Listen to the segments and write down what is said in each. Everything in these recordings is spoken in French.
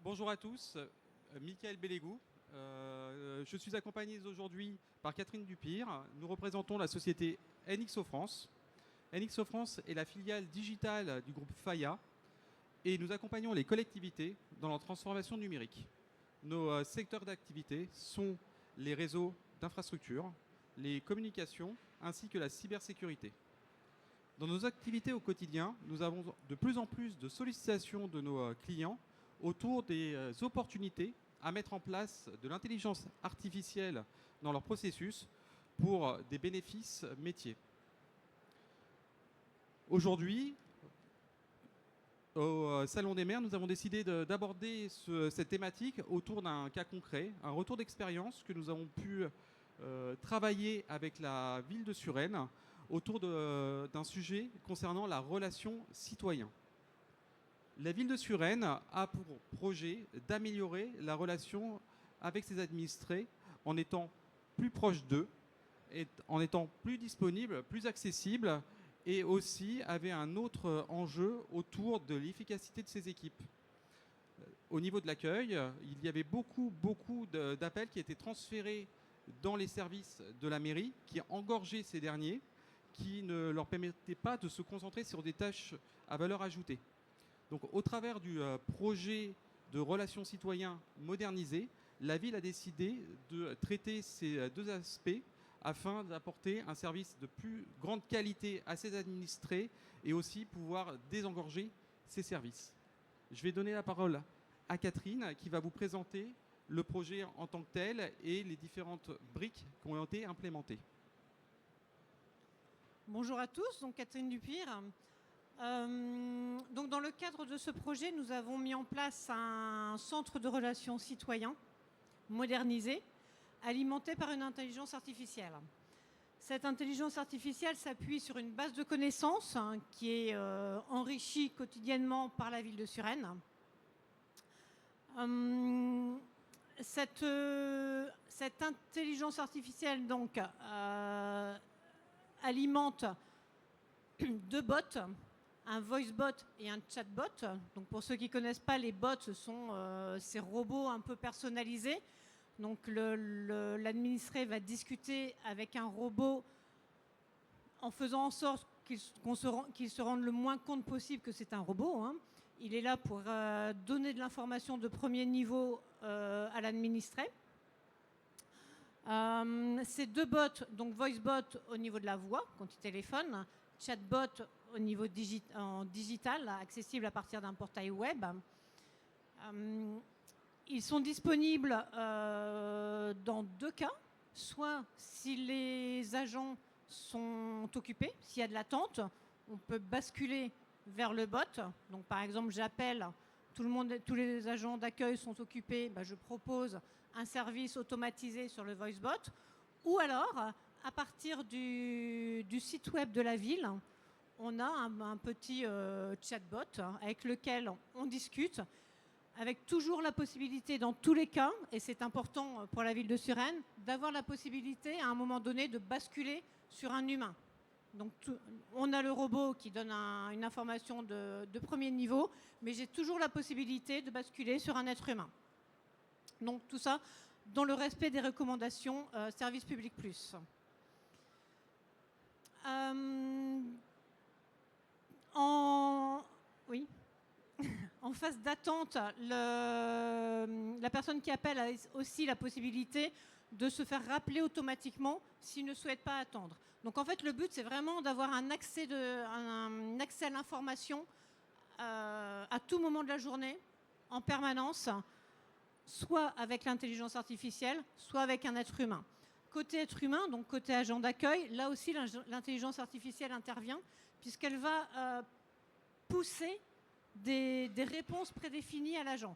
Bonjour à tous, Michael Bellégou. Je suis accompagné aujourd'hui par Catherine Dupire. Nous représentons la société NXO France. NXO France est la filiale digitale du groupe Faya et nous accompagnons les collectivités dans leur transformation numérique. Nos secteurs d'activité sont les réseaux d'infrastructures, les communications ainsi que la cybersécurité. Dans nos activités au quotidien, nous avons de plus en plus de sollicitations de nos clients autour des opportunités à mettre en place de l'intelligence artificielle dans leur processus pour des bénéfices métiers. Aujourd'hui, au Salon des maires, nous avons décidé d'aborder cette thématique autour d'un cas concret, un retour d'expérience que nous avons pu travailler avec la ville de Suresnes autour d'un sujet concernant la relation citoyen. La ville de Suresnes a pour projet d'améliorer la relation avec ses administrés en étant plus proche d'eux, en étant plus disponible, plus accessible et aussi avait un autre enjeu autour de l'efficacité de ses équipes. Au niveau de l'accueil, il y avait beaucoup d'appels qui étaient transférés dans les services de la mairie, qui engorgeaient ces derniers, qui ne leur permettaient pas de se concentrer sur des tâches à valeur ajoutée. Donc, au travers du projet de relations citoyens modernisé, la ville a décidé de traiter ces deux aspects afin d'apporter un service de plus grande qualité à ses administrés et aussi pouvoir désengorger ces services. Je vais donner la parole à Catherine qui va vous présenter le projet en tant que tel et les différentes briques qui ont été implémentées. Bonjour à tous, donc Catherine Dupire. Donc dans le cadre de ce projet, nous avons mis en place un centre de relations citoyens modernisé, alimenté par une intelligence artificielle. Cette intelligence artificielle s'appuie sur une base de connaissances qui est enrichie quotidiennement par la ville de Suresnes. Cette intelligence artificielle donc alimente deux bots, un voice bot et un chat bot. Donc pour ceux qui ne connaissent pas, les bots, ce sont ces robots un peu personnalisés. Donc l'administré va discuter avec un robot en faisant en sorte qu'il se rende le moins compte possible que c'est un robot. Il est là pour donner de l'information de premier niveau à l'administré. Ces deux bots, donc voice bot au niveau de la voix quand il téléphone, chatbot au niveau digital, accessible à partir d'un portail web. Ils sont disponibles dans deux cas, soit si les agents sont occupés, s'il y a de l'attente, on peut basculer vers le bot. Donc par exemple, j'appelle, tous les agents d'accueil sont occupés, je propose un service automatisé sur le voice bot. Ou alors, à partir du site web de la ville, on a un petit chatbot avec lequel on discute, avec toujours la possibilité dans tous les cas, et c'est important pour la ville de Suresnes, d'avoir la possibilité à un moment donné de basculer sur un humain. Donc on a le robot qui donne une information de premier niveau, mais j'ai toujours la possibilité de basculer sur un être humain. Donc tout ça dans le respect des recommandations Service Public Plus. Oui. En phase d'attente, la personne qui appelle a aussi la possibilité de se faire rappeler automatiquement s'il ne souhaite pas attendre. Donc en fait, le but, c'est vraiment d'avoir un accès à l'information à tout moment de la journée, en permanence, soit avec l'intelligence artificielle, soit avec un être humain. Côté être humain, donc côté agent d'accueil, là aussi, l'intelligence artificielle intervient, puisqu'elle va pousser des réponses prédéfinies à l'agent.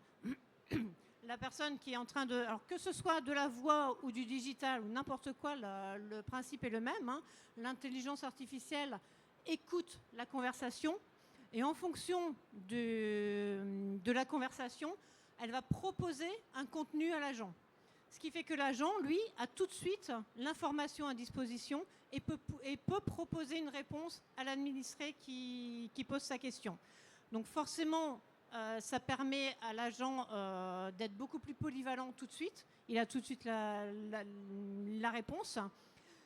La personne qui est en train de... Alors que ce soit de la voix ou du digital ou n'importe quoi, le principe est le même. L'intelligence artificielle écoute la conversation et en fonction de la conversation, elle va proposer un contenu à l'agent. Ce qui fait que l'agent, lui, a tout de suite l'information à disposition et peut proposer une réponse à l'administré qui pose sa question. Donc forcément, Ça permet à l'agent d'être beaucoup plus polyvalent tout de suite. Il a tout de suite la réponse.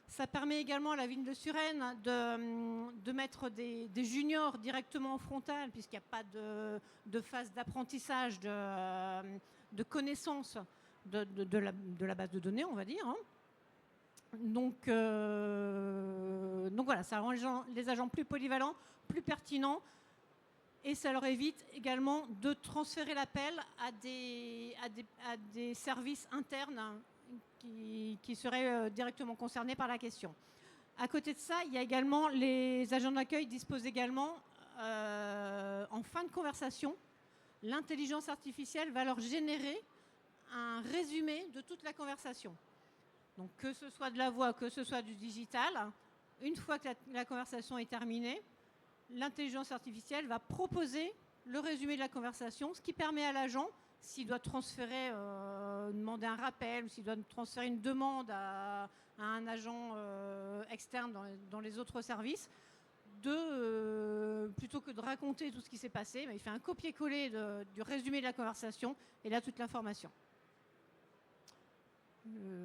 Ça permet également à la ville de Suresnes de mettre des juniors directement en frontal, puisqu'il n'y a pas de phase d'apprentissage, de connaissance de la base de données, on va dire. Donc voilà, ça rend les agents plus polyvalents, plus pertinents, et ça leur évite également de transférer l'appel à des services internes qui seraient directement concernés par la question. À côté de ça, il y a également les agents d'accueil disposent également, en fin de conversation, l'intelligence artificielle va leur générer un résumé de toute la conversation. Donc que ce soit de la voix, que ce soit du digital, une fois que la conversation est terminée, l'intelligence artificielle va proposer le résumé de la conversation, ce qui permet à l'agent, s'il doit transférer, demander un rappel, ou s'il doit transférer une demande à un agent externe dans les autres services, plutôt que de raconter tout ce qui s'est passé, il fait un copier-coller du résumé de la conversation, et là, toute l'information.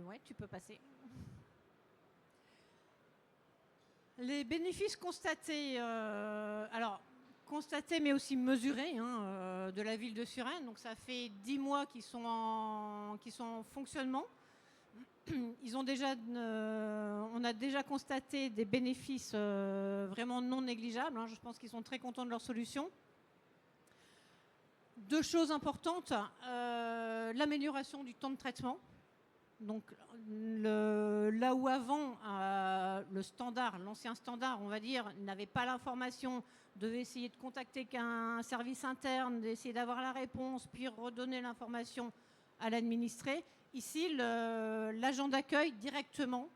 Ouais, tu peux passer. Les bénéfices constatés, constatés mais aussi mesurés de la ville de Suresnes. Donc ça fait 10 mois qu'ils sont en fonctionnement. On a déjà constaté des bénéfices vraiment non négligeables. Je pense qu'ils sont très contents de leur solution. 2 choses importantes, l'amélioration du temps de traitement. Donc là où avant, l'ancien standard, on va dire, n'avait pas l'information, devait essayer de contacter qu'un service interne, d'essayer d'avoir la réponse, puis redonner l'information à l'administré. Ici, l'agent d'accueil directement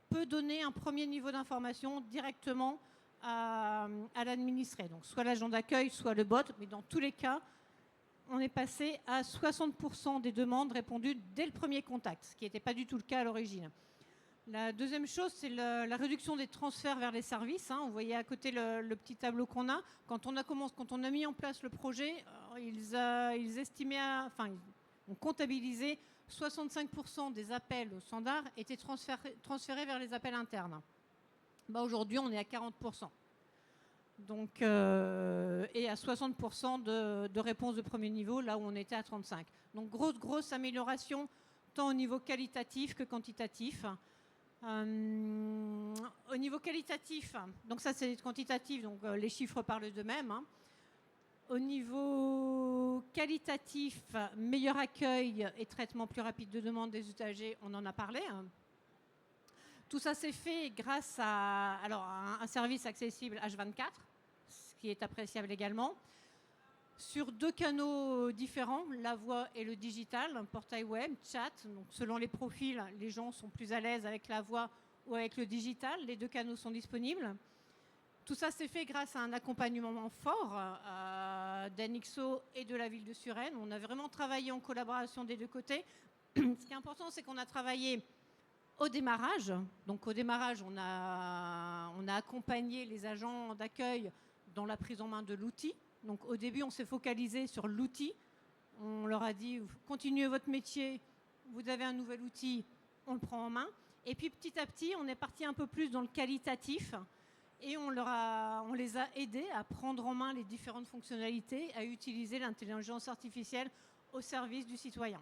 peut donner un premier niveau d'information directement à l'administré. Donc soit l'agent d'accueil, soit le bot, mais dans tous les cas, on est passé à 60% des demandes répondues dès le premier contact, ce qui n'était pas du tout le cas à l'origine. La deuxième chose, c'est la réduction des transferts vers les services. Vous voyez à côté le petit tableau qu'on a. Quand on a mis en place le projet, ils estimaient, ont comptabilisé 65% des appels au standard étaient transférés vers les appels internes. Aujourd'hui, on est à 40%. Donc, et à 60% de réponses de premier niveau, là où on était à 35%. Donc grosse amélioration, tant au niveau qualitatif que quantitatif. Au niveau qualitatif, donc ça c'est quantitatif, donc les chiffres parlent d'eux-mêmes. Au niveau qualitatif, meilleur accueil et traitement plus rapide de demande des usagers, on en a parlé. Tout ça s'est fait grâce à un service accessible H24, ce qui est appréciable également, sur 2 canaux différents, la voix et le digital, un portail web, chat. Donc selon les profils, les gens sont plus à l'aise avec la voix ou avec le digital. Les 2 canaux sont disponibles. Tout ça s'est fait grâce à un accompagnement fort d'Anixo et de la ville de Suresnes. On a vraiment travaillé en collaboration des 2 côtés. Ce qui est important, c'est qu'on a travaillé au démarrage. Donc au démarrage, on a accompagné les agents d'accueil dans la prise en main de l'outil. Donc au début, on s'est focalisé sur l'outil. On leur a dit, continuez votre métier, vous avez un nouvel outil, on le prend en main. Et puis petit à petit, on est parti un peu plus dans le qualitatif et on les a aidés à prendre en main les différentes fonctionnalités, à utiliser l'intelligence artificielle au service du citoyen.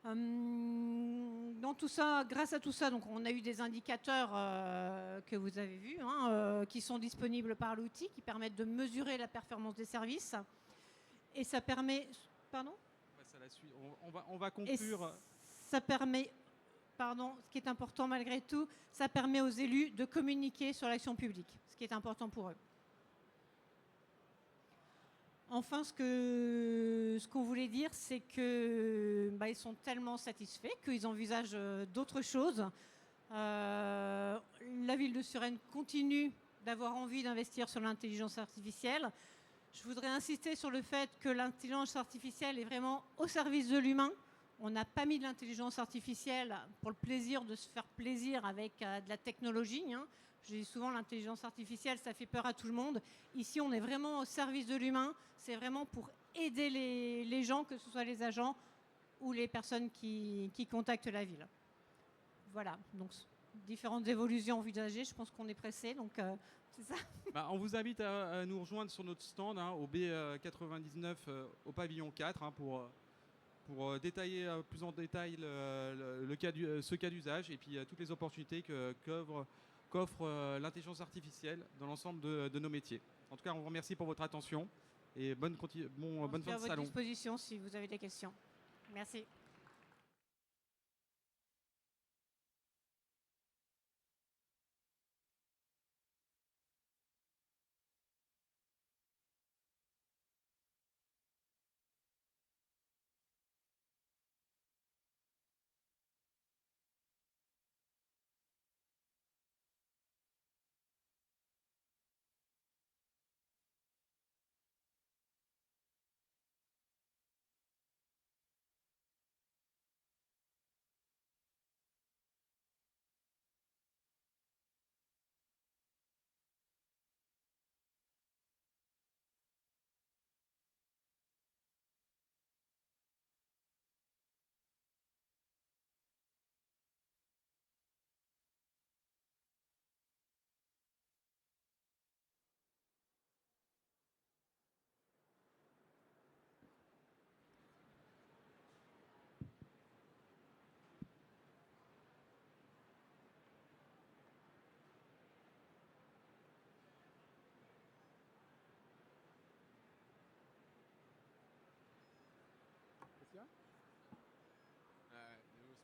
Dans tout ça, grâce à tout ça, donc on a eu des indicateurs que vous avez vus, qui sont disponibles par l'outil, qui permettent de mesurer la performance des services. Et ça permet... Pardon ? On va conclure. Ça permet... Pardon, ce qui est important malgré tout, ça permet aux élus de communiquer sur l'action publique, ce qui est important pour eux. Enfin, ce qu'on voulait dire, c'est qu'ils sont tellement satisfaits qu'ils envisagent d'autres choses. La ville de Suresnes continue d'avoir envie d'investir sur l'intelligence artificielle. Je voudrais insister sur le fait que l'intelligence artificielle est vraiment au service de l'humain. On n'a pas mis de l'intelligence artificielle pour le plaisir de se faire plaisir avec de la technologie. Je dis souvent, l'intelligence artificielle, ça fait peur à tout le monde. Ici, on est vraiment au service de l'humain. C'est vraiment pour aider les gens, que ce soit les agents ou les personnes qui contactent la ville. Voilà, donc différentes évolutions envisagées. Je pense qu'on est pressé, donc c'est ça. On vous invite à nous rejoindre sur notre stand au B99 au pavillon 4 pour détailler plus en détail ce cas d'usage et puis toutes les opportunités qu'offre l'intelligence artificielle dans l'ensemble de nos métiers. En tout cas, on vous remercie pour votre attention et bonne fin de salon. Je suis à votre disposition si vous avez des questions. Merci.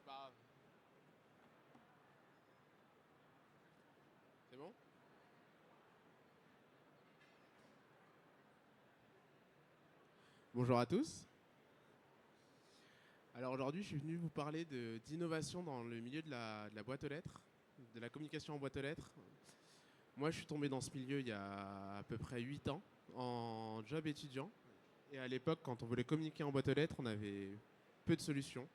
C'est pas grave. C'est bon? Bonjour à tous. Alors aujourd'hui, je suis venu vous parler d'innovation dans le milieu de la boîte aux lettres, de la communication en boîte aux lettres. Moi, je suis tombé dans ce milieu il y a à peu près 8 ans, en job étudiant. Et à l'époque, quand on voulait communiquer en boîte aux lettres, on avait peu de solutions.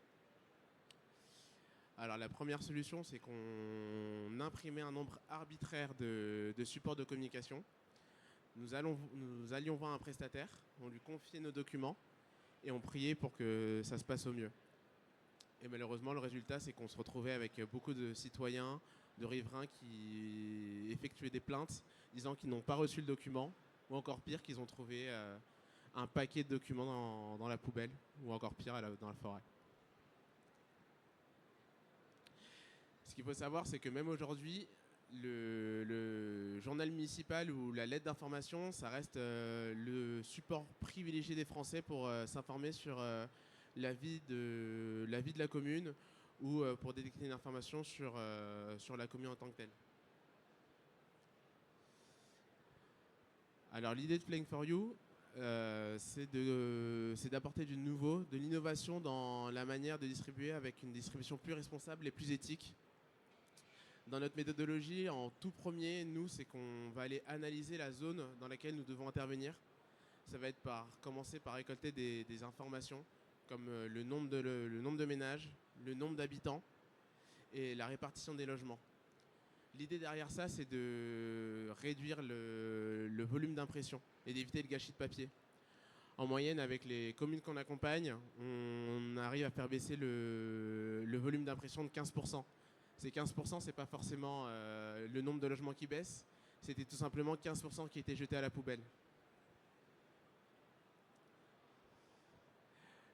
Alors la première solution, c'est qu'on imprimait un nombre arbitraire de supports de communication. Nous allions voir un prestataire, on lui confiait nos documents et on priait pour que ça se passe au mieux. Et malheureusement, le résultat, c'est qu'on se retrouvait avec beaucoup de citoyens, de riverains qui effectuaient des plaintes disant qu'ils n'ont pas reçu le document, ou encore pire, qu'ils ont trouvé un paquet de documents dans la poubelle, ou encore pire, dans la forêt. Ce qu'il faut savoir, c'est que même aujourd'hui, le journal municipal ou la lettre d'information, ça reste le support privilégié des Français pour s'informer sur la vie de la commune ou pour détecter une information sur la commune en tant que telle. Alors l'idée de Flying for You, c'est d'apporter du nouveau, de l'innovation dans la manière de distribuer avec une distribution plus responsable et plus éthique. Dans notre méthodologie, en tout premier, nous, c'est qu'on va aller analyser la zone dans laquelle nous devons intervenir. Ça va être commencer par récolter des informations comme le nombre de ménages, le nombre d'habitants et la répartition des logements. L'idée derrière ça, c'est de réduire le volume d'impression et d'éviter le gâchis de papier. En moyenne, avec les communes qu'on accompagne, on arrive à faire baisser le volume d'impression de 15%. Ces 15%, ce n'est pas forcément le nombre de logements qui baisse, c'était tout simplement 15% qui étaient jetés à la poubelle.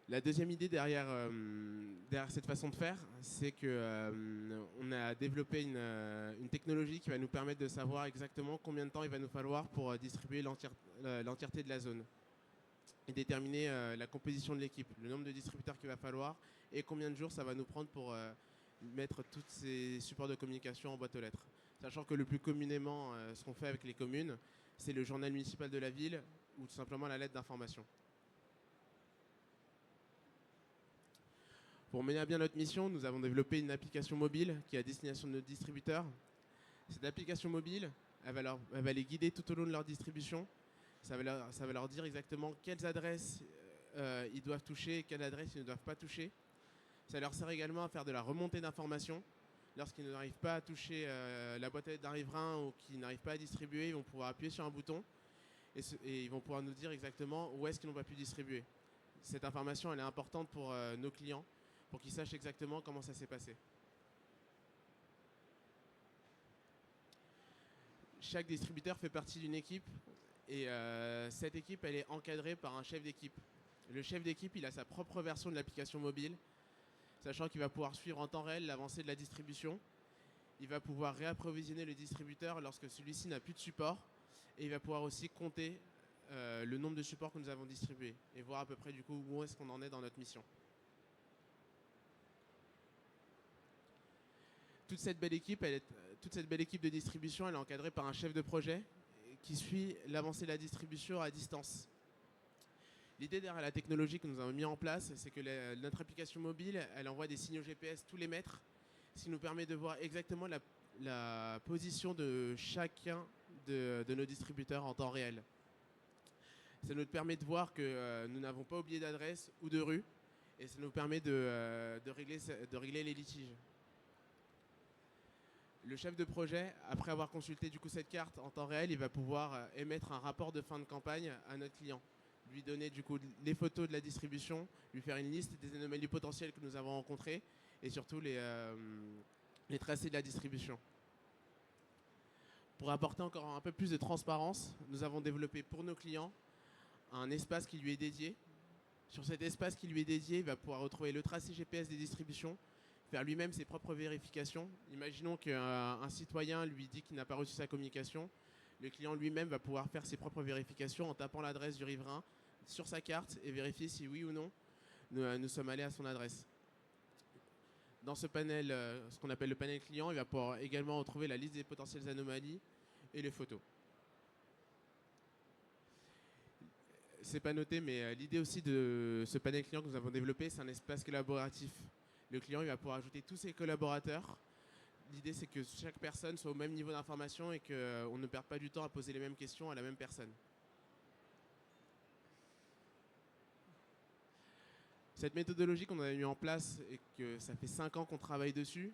La deuxième idée derrière cette façon de faire, c'est qu'on a développé une technologie qui va nous permettre de savoir exactement combien de temps il va nous falloir pour distribuer l'entièreté de la zone et déterminer la composition de l'équipe, le nombre de distributeurs qu'il va falloir et combien de jours ça va nous prendre pour mettre tous ces supports de communication en boîte aux lettres. Sachant que le plus communément, ce qu'on fait avec les communes, c'est le journal municipal de la ville ou tout simplement la lettre d'information. Pour mener à bien notre mission, nous avons développé une application mobile qui est à destination de nos distributeurs. Cette application mobile, elle va les guider tout au long de leur distribution. Ça va leur dire exactement quelles adresses ils doivent toucher et quelles adresses ils ne doivent pas toucher. Ça leur sert également à faire de la remontée d'informations lorsqu'ils n'arrivent pas à toucher la boîte à lettres d'un riverain ou qu'ils n'arrivent pas à distribuer, ils vont pouvoir appuyer sur un bouton et ils vont pouvoir nous dire exactement où est-ce qu'ils n'ont pas pu distribuer. Cette information, elle est importante pour nos clients, pour qu'ils sachent exactement comment ça s'est passé. Chaque distributeur fait partie d'une équipe et cette équipe, elle est encadrée par un chef d'équipe. Le chef d'équipe, il a sa propre version de l'application mobile, sachant qu'il va pouvoir suivre en temps réel l'avancée de la distribution. Il va pouvoir réapprovisionner le distributeur lorsque celui-ci n'a plus de support. Et il va pouvoir aussi compter le nombre de supports que nous avons distribués et voir à peu près du coup où est-ce qu'on en est dans notre mission. Toute cette belle équipe de distribution, elle est encadrée par un chef de projet qui suit l'avancée de la distribution à distance. L'idée derrière la technologie que nous avons mis en place, c'est que notre application mobile, elle envoie des signaux GPS tous les mètres, ce qui nous permet de voir exactement la position de chacun de nos distributeurs en temps réel. Ça nous permet de voir que nous n'avons pas oublié d'adresse ou de rue, et ça nous permet de régler les litiges. Le chef de projet, après avoir consulté du coup cette carte en temps réel, il va pouvoir émettre un rapport de fin de campagne à notre client, lui donner du coup les photos de la distribution, lui faire une liste des anomalies potentielles que nous avons rencontrées et surtout les tracés de la distribution. Pour apporter encore un peu plus de transparence, nous avons développé pour nos clients un espace qui lui est dédié. Sur cet espace qui lui est dédié, il va pouvoir retrouver le tracé GPS des distributions, faire lui-même ses propres vérifications. Imaginons qu'un citoyen lui dit qu'il n'a pas reçu sa communication. Le client lui-même va pouvoir faire ses propres vérifications en tapant l'adresse du riverain sur sa carte et vérifier si oui ou non nous sommes allés à son adresse. Dans ce panel, ce qu'on appelle le panel client, il va pouvoir également retrouver la liste des potentielles anomalies et les photos. C'est pas noté, mais l'idée aussi de ce panel client que nous avons développé, c'est un espace collaboratif. Le client, il va pouvoir ajouter tous ses collaborateurs. L'idée, c'est que chaque personne soit au même niveau d'information et qu'on ne perde pas du temps à poser les mêmes questions à la même personne. Cette méthodologie qu'on a mis en place et que ça fait 5 ans qu'on travaille dessus,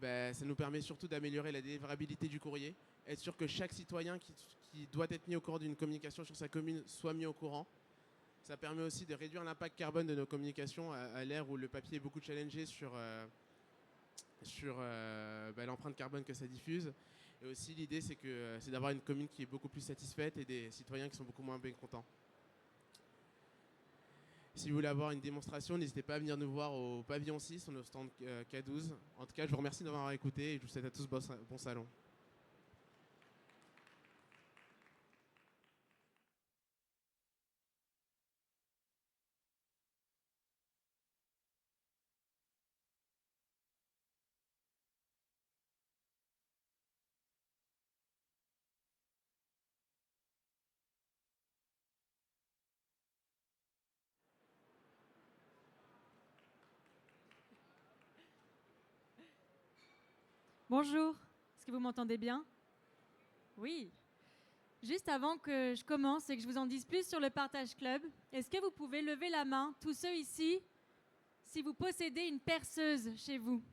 ça nous permet surtout d'améliorer la délivrabilité du courrier, être sûr que chaque citoyen qui doit être mis au courant d'une communication sur sa commune soit mis au courant. Ça permet aussi de réduire l'impact carbone de nos communications à l'ère où le papier est beaucoup challengé sur l'empreinte carbone que ça diffuse. Et aussi l'idée c'est d'avoir une commune qui est beaucoup plus satisfaite et des citoyens qui sont beaucoup moins mécontents. Si vous voulez avoir une démonstration, n'hésitez pas à venir nous voir au pavillon 6, sur nos stands K12. En tout cas, je vous remercie d'avoir écouté et je vous souhaite à tous bon salon. Bonjour, est-ce que vous m'entendez bien? Oui. Juste avant que je commence et que je vous en dise plus sur le Partage Club, est-ce que vous pouvez lever la main, tous ceux ici, si vous possédez une perceuse chez vous?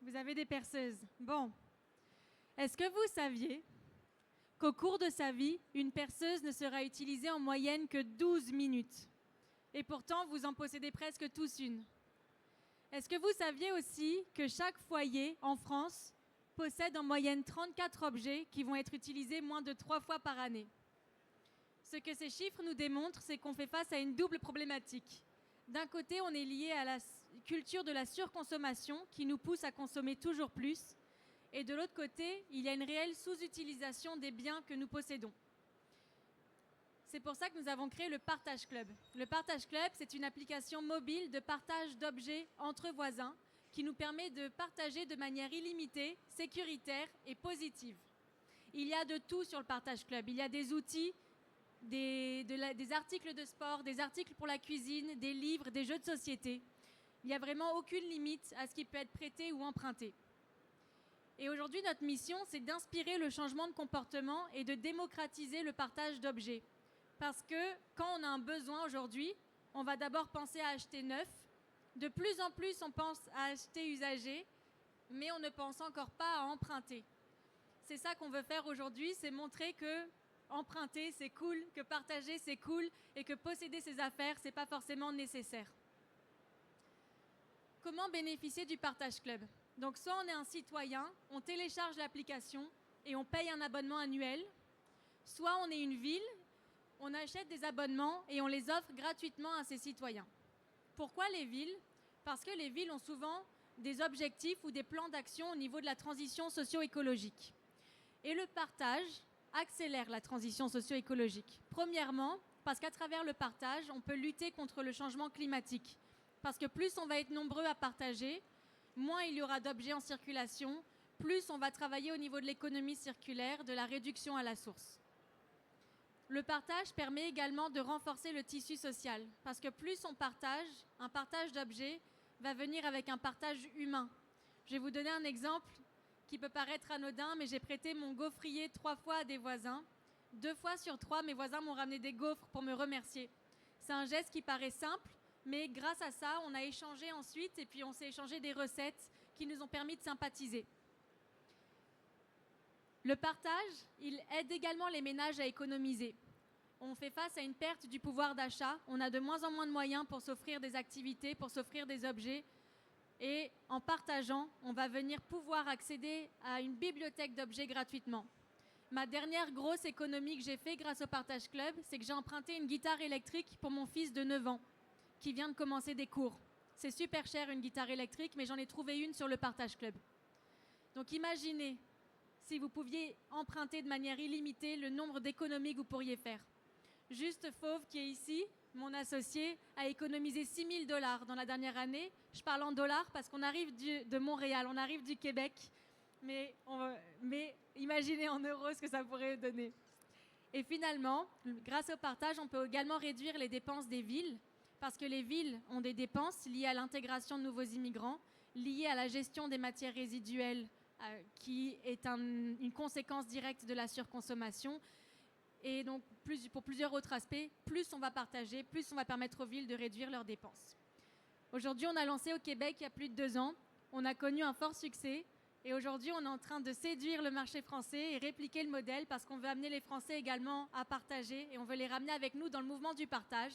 Vous avez des perceuses. Bon. Est-ce que vous saviez qu'au cours de sa vie, une perceuse ne sera utilisée en moyenne que 12 minutes? Et pourtant, vous en possédez presque tous une. Est-ce que vous saviez aussi que chaque foyer en France possède en moyenne 34 objets qui vont être utilisés moins de 3 fois par année? Ce que ces chiffres nous démontrent, c'est qu'on fait face à une double problématique. D'un côté, on est lié à la culture de la surconsommation qui nous pousse à consommer toujours plus. Et de l'autre côté, il y a une réelle sous-utilisation des biens que nous possédons. C'est pour ça que nous avons créé le Partage Club. Le Partage Club, c'est une application mobile de partage d'objets entre voisins qui nous permet de partager de manière illimitée, sécuritaire et positive. Il y a de tout sur le Partage Club. Il y a des outils, des articles de sport, des articles pour la cuisine, des livres, des jeux de société. Il n'y a vraiment aucune limite à ce qui peut être prêté ou emprunté. Et aujourd'hui, notre mission, c'est d'inspirer le changement de comportement et de démocratiser le partage d'objets. Parce que quand on a un besoin aujourd'hui, on va d'abord penser à acheter neuf De plus en plus, on pense à acheter usagé, mais on ne pense encore pas à emprunter. C'est ça qu'on veut faire aujourd'hui, c'est montrer que emprunter, c'est cool, que partager, c'est cool, et que posséder ses affaires, c'est pas forcément nécessaire. Comment bénéficier du Partage Club? Donc, soit on est un citoyen, on télécharge l'application et on paye un abonnement annuel, soit on est une ville, on achète des abonnements et on les offre gratuitement à ses citoyens. Pourquoi les villes? Parce que les villes ont souvent des objectifs ou des plans d'action au niveau de la transition socio-écologique. Et le partage accélère la transition socio-écologique. Premièrement, parce qu'à travers le partage, on peut lutter contre le changement climatique. Parce que plus on va être nombreux à partager, moins il y aura d'objets en circulation, plus on va travailler au niveau de l'économie circulaire, de la réduction à la source. Le partage permet également de renforcer le tissu social, parce que plus on partage, un partage d'objets va venir avec un partage humain. Je vais vous donner un exemple qui peut paraître anodin, mais j'ai prêté mon gaufrier 3 fois à des voisins. 2 fois sur 3, mes voisins m'ont ramené des gaufres pour me remercier. C'est un geste qui paraît simple, mais grâce à ça, on a échangé ensuite, et puis on s'est échangé des recettes qui nous ont permis de sympathiser. Le partage, il aide également les ménages à économiser. On fait face à une perte du pouvoir d'achat. On a de moins en moins de moyens pour s'offrir des activités, pour s'offrir des objets. Et en partageant, on va venir pouvoir accéder à une bibliothèque d'objets gratuitement. Ma dernière grosse économie que j'ai faite grâce au Partage Club, c'est que j'ai emprunté une guitare électrique pour mon fils de 9 ans, qui vient de commencer des cours. C'est super cher une guitare électrique, mais j'en ai trouvé une sur le Partage Club. Donc imaginez, si vous pouviez emprunter de manière illimitée, le nombre d'économies que vous pourriez faire. Juste Fauve, qui est ici, mon associé, a économisé 6 000 $ dans la dernière année. Je parle en dollars parce qu'on arrive de Montréal, on arrive du Québec, mais imaginez en euros ce que ça pourrait donner. Et finalement, grâce au partage, on peut également réduire les dépenses des villes, parce que les villes ont des dépenses liées à l'intégration de nouveaux immigrants, liées à la gestion des matières résiduelles, qui est une conséquence directe de la surconsommation. Et donc, pour plusieurs autres aspects, plus on va partager, plus on va permettre aux villes de réduire leurs dépenses. Aujourd'hui, on a lancé au Québec il y a plus de 2 ans. On a connu un fort succès. Et aujourd'hui, on est en train de séduire le marché français et répliquer le modèle parce qu'on veut amener les Français également à partager et on veut les ramener avec nous dans le mouvement du partage.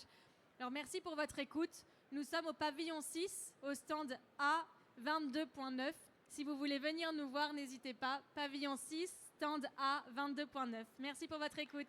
Alors, merci pour votre écoute. Nous sommes au pavillon 6, au stand A22.9. Si vous voulez venir nous voir, n'hésitez pas. Pavillon 6, stand A22.9. Merci pour votre écoute.